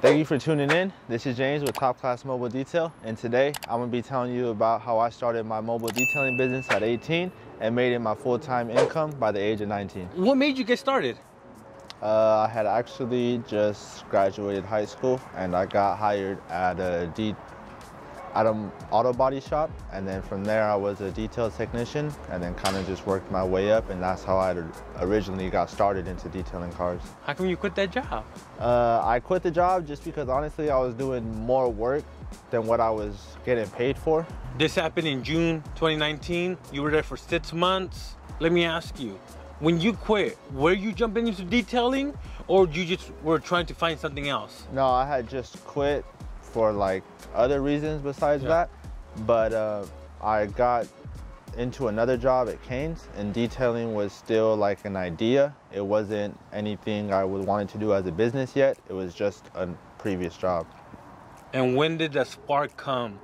Thank you for tuning in. This is James with Top Class Mobile Detail, and today I'm going to be telling you about how I started my mobile detailing business at 18 and made it my full-time income by the age of 19. What made you get started? I had actually just graduated high school and I got hired at an auto body shop, and then from there I was a detail technician and then kind of just worked my way up, and that's how I originally got started into detailing cars. How come you quit that job? I quit the job just because honestly I was doing more work than what I was getting paid for. This happened in June 2019. You were there for 6 months. Let me ask you, when you quit, were you jumping into detailing or you just were trying to find something else? No, I had just quit for like other reasons besides that, but I got into another job at Kane's, and detailing was still like an idea. It wasn't anything I would wanted to do as a business yet. It was just a previous job. And when did the spark come?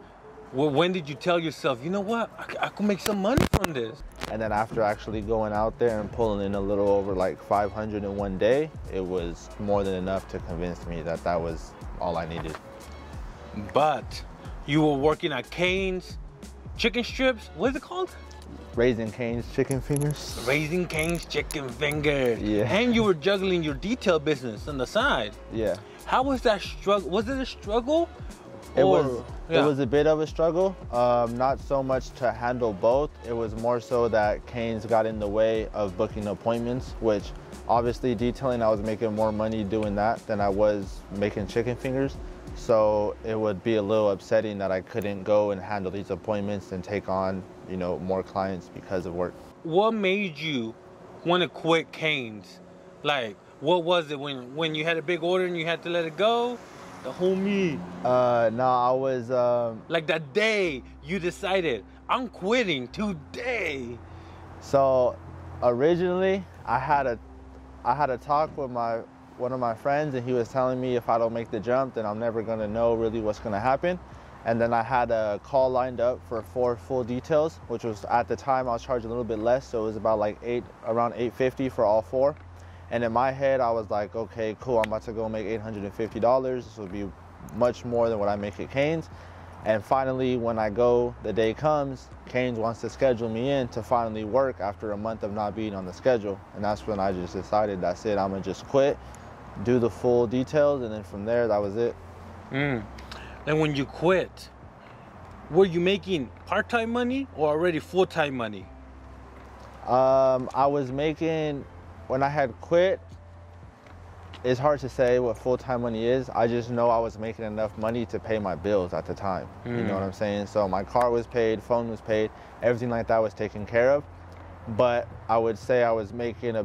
When did you tell yourself, you know what, I could make some money from this? And then after actually going out there and pulling in a little over like 500 in one day, it was more than enough to convince me that that was all I needed. But you were working at Kane's chicken strips. What is it called? Raising Kane's chicken fingers. Raising Kane's chicken fingers. Yeah. And you were juggling your detail business on the side. Yeah. How was that struggle? Was it a struggle? It was a bit of a struggle. Not so much to handle both. It was more so that Kane's got in the way of booking appointments, which obviously detailing, I was making more money doing that than I was making chicken fingers. So it would be a little upsetting that I couldn't go and handle these appointments and take on, you know, more clients because of work. What made you want to quit Kane's? Like, what was it when you had a big order and you had to let it go? The homie. No, I was... like that day you decided, I'm quitting today. So originally I had a talk with one of my friends, and he was telling me if I don't make the jump, then I'm never gonna know really what's gonna happen. And then I had a call lined up for 4 full details, which was, at the time I was charging a little bit less, so it was about like around $850 for all 4. And in my head I was like, okay, cool, I'm about to go make $850. This will be much more than what I make at Kane's. And finally, when I go, the day comes, Kane's wants to schedule me in to finally work after a month of not being on the schedule. And that's when I just decided, that's it, I'm gonna just quit, do the full details, and then from there, that was it. And when you quit, were you making part-time money or already full-time money? I was making, when I had quit, it's hard to say what full-time money is. I just know I was making enough money to pay my bills at the time. You know what I'm saying? So my car was paid, phone was paid, everything like that was taken care of. But I would say I was making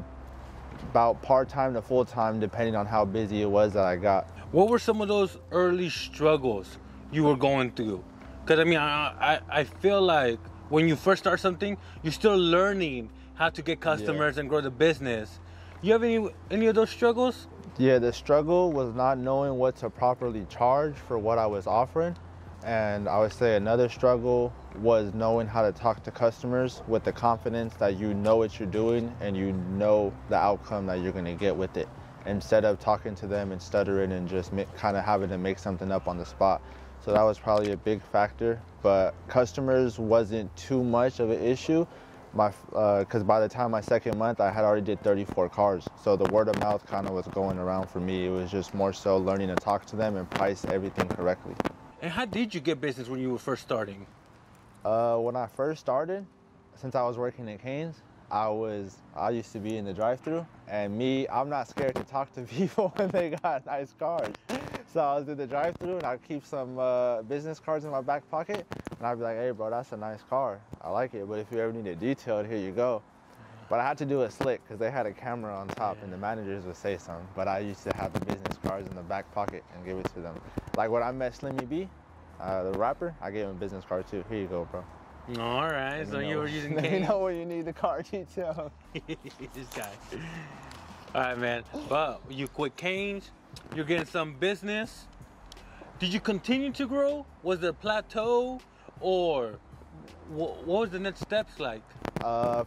about part-time to full-time depending on how busy it was that I got. What were some of those early struggles you were going through? Because I mean, I feel like when you first start something, you're still learning how to get customers and grow the business. You have any of those struggles? Yeah, the struggle was not knowing what to properly charge for what I was offering. And I would say another struggle was knowing how to talk to customers with the confidence that you know what you're doing and you know the outcome that you're gonna get with it, instead of talking to them and stuttering and just kind of having to make something up on the spot. So that was probably a big factor, but customers wasn't too much of an issue. Because by the time my second month, I had already did 34 cars. So the word of mouth kind of was going around for me. It was just more so learning to talk to them and price everything correctly. And how did you get business when you were first starting? When I first started, since I was working at Kane's, I used to be in the drive-thru, and I'm not scared to talk to people when they got nice cars. So I was in the drive-thru and I'd keep some business cards in my back pocket, and I'd be like, hey bro, that's a nice car, I like it, but if you ever need it detailed, here you go. But I had to do it slick because they had a camera on top and the managers would say something, but I used to have the business cards in the back pocket and give it to them. Like when I met Slimmy B, the rapper, I gave him a business card too. Here you go, bro. All right, so you were using Kane's. Let me know when you need the car detail. This guy. All right, man. But you quit Kane's, you're getting some business. Did you continue to grow? Was there a plateau, or what was the next steps like?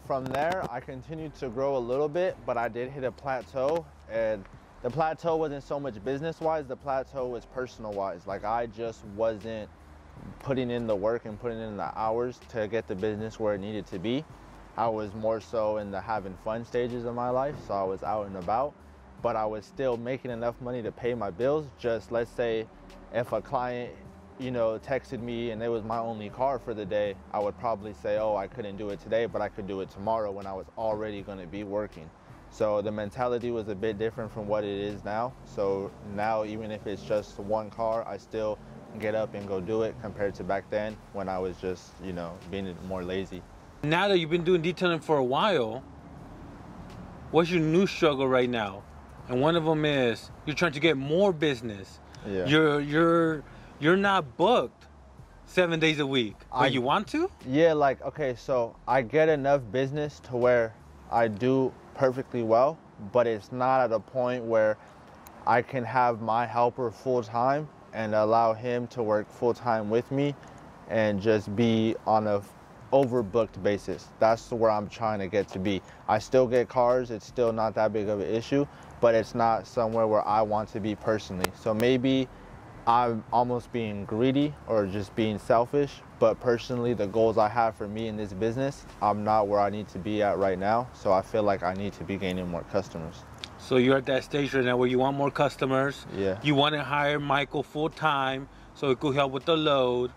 From there, I continued to grow a little bit, but I did hit a plateau, and The plateau wasn't so much business-wise, the plateau was personal-wise. Like, I just wasn't putting in the work and putting in the hours to get the business where it needed to be. I was more so in the having fun stages of my life, so I was out and about, but I was still making enough money to pay my bills. Just, let's say, if a client, you know, texted me and it was my only car for the day, I would probably say, oh, I couldn't do it today, but I could do it tomorrow when I was already going to be working. So the mentality was a bit different from what it is now. So now, even if it's just one car, I still get up and go do it, compared to back then when I was just, you know, being more lazy. Now that you've been doing detailing for a while, what's your new struggle right now? And one of them is you're trying to get more business. Yeah. You're not booked 7 days a week, but you want to? Yeah, like, okay, so I get enough business to where I do perfectly well, but it's not at a point where I can have my helper full time and allow him to work full time with me and just be on a overbooked basis. That's where I'm trying to get to be. I still get cars, it's still not that big of an issue, but it's not somewhere where I want to be personally. So maybe I'm almost being greedy or just being selfish, but personally the goals I have for me in this business, I'm not where I need to be at right now, so I feel like I need to be gaining more customers. So you're at that stage right now where you want more customers. Yeah. You want to hire Michael full time so he could help with the load.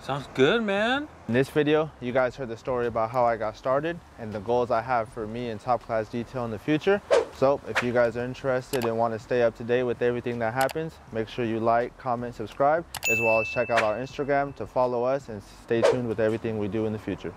Sounds good, man. In this video, you guys heard the story about how I got started and the goals I have for me in top class detail in the future. So if you guys are interested and want to stay up to date with everything that happens, make sure you like, comment, subscribe, as well as check out our Instagram to follow us and stay tuned with everything we do in the future.